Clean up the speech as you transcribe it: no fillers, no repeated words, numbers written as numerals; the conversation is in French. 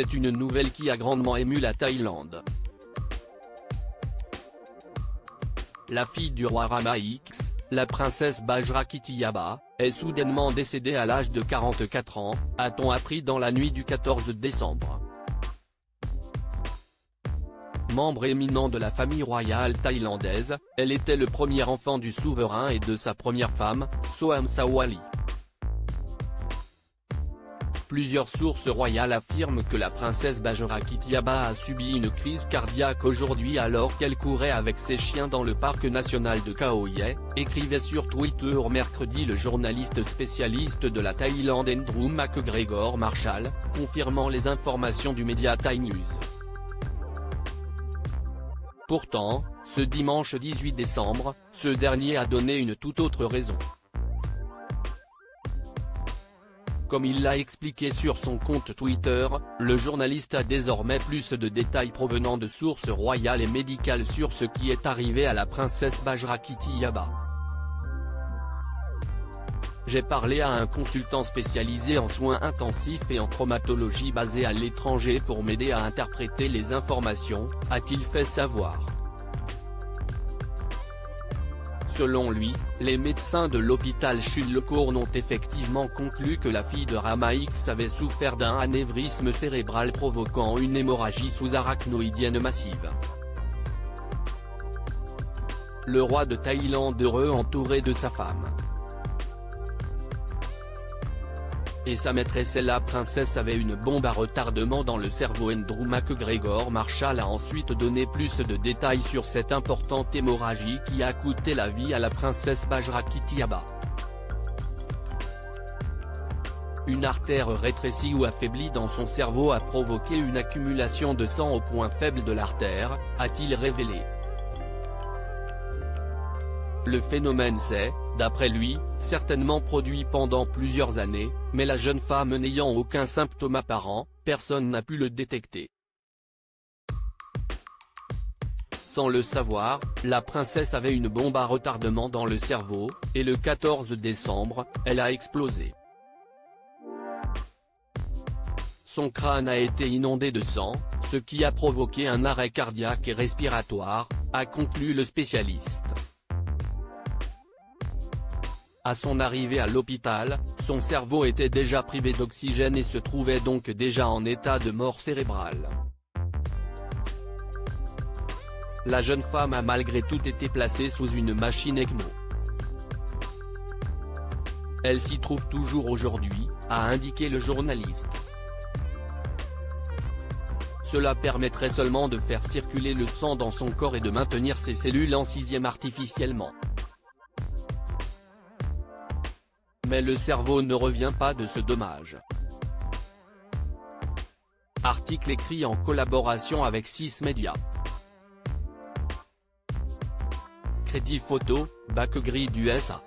C'est une nouvelle qui a grandement ému la Thaïlande. La fille du roi Rama X, la princesse Bajrakitiyaba, est soudainement décédée à l'âge de 44 ans, a-t-on appris dans la nuit du 14 décembre. Membre éminent de la famille royale thaïlandaise, elle était le premier enfant du souverain et de sa première femme, Soham Sawali. Plusieurs sources royales affirment que la princesse Bajrakitiyaba a subi une crise cardiaque aujourd'hui alors qu'elle courait avec ses chiens dans le parc national de Khao Yai, écrivait sur Twitter mercredi le journaliste spécialiste de la Thaïlande Andrew McGregor Marshall, confirmant les informations du média Thai News. Pourtant, ce dimanche 18 décembre, ce dernier a donné une toute autre raison. Comme il l'a expliqué sur son compte Twitter, le journaliste a désormais plus de détails provenant de sources royales et médicales sur ce qui est arrivé à la princesse Bajrakitiyaba. J'ai parlé à un consultant spécialisé en soins intensifs et en traumatologie basé à l'étranger pour m'aider à interpréter les informations, a-t-il fait savoir. Selon lui, les médecins de l'hôpital Chullecorn ont effectivement conclu que la fille de Rama X avait souffert d'un anévrisme cérébral provoquant une hémorragie sous-arachnoïdienne massive. Le roi de Thaïlande heureux entouré de sa femme et sa maîtresse et la princesse avait une bombe à retardement dans le cerveau. Andrew McGregor Marshall a ensuite donné plus de détails sur cette importante hémorragie qui a coûté la vie à la princesse Bajrakitiyaba. Une artère rétrécie ou affaiblie dans son cerveau a provoqué une accumulation de sang au point faible de l'artère, a-t-il révélé. Le phénomène s'est, d'après lui, certainement produit pendant plusieurs années, mais la jeune femme n'ayant aucun symptôme apparent, personne n'a pu le détecter. Sans le savoir, la princesse avait une bombe à retardement dans le cerveau, et le 14 décembre, elle a explosé. Son crâne a été inondé de sang, ce qui a provoqué un arrêt cardiaque et respiratoire, a conclu le spécialiste. À son arrivée à l'hôpital, son cerveau était déjà privé d'oxygène et se trouvait donc déjà en état de mort cérébrale. La jeune femme a malgré tout été placée sous une machine ECMO. Elle s'y trouve toujours aujourd'hui, a indiqué le journaliste. Cela permettrait seulement de faire circuler le sang dans son corps et de maintenir ses cellules en sixième artificiellement. Mais le cerveau ne revient pas de ce dommage. Article écrit en collaboration avec 6 médias. Crédit photo, Bakgrid USA.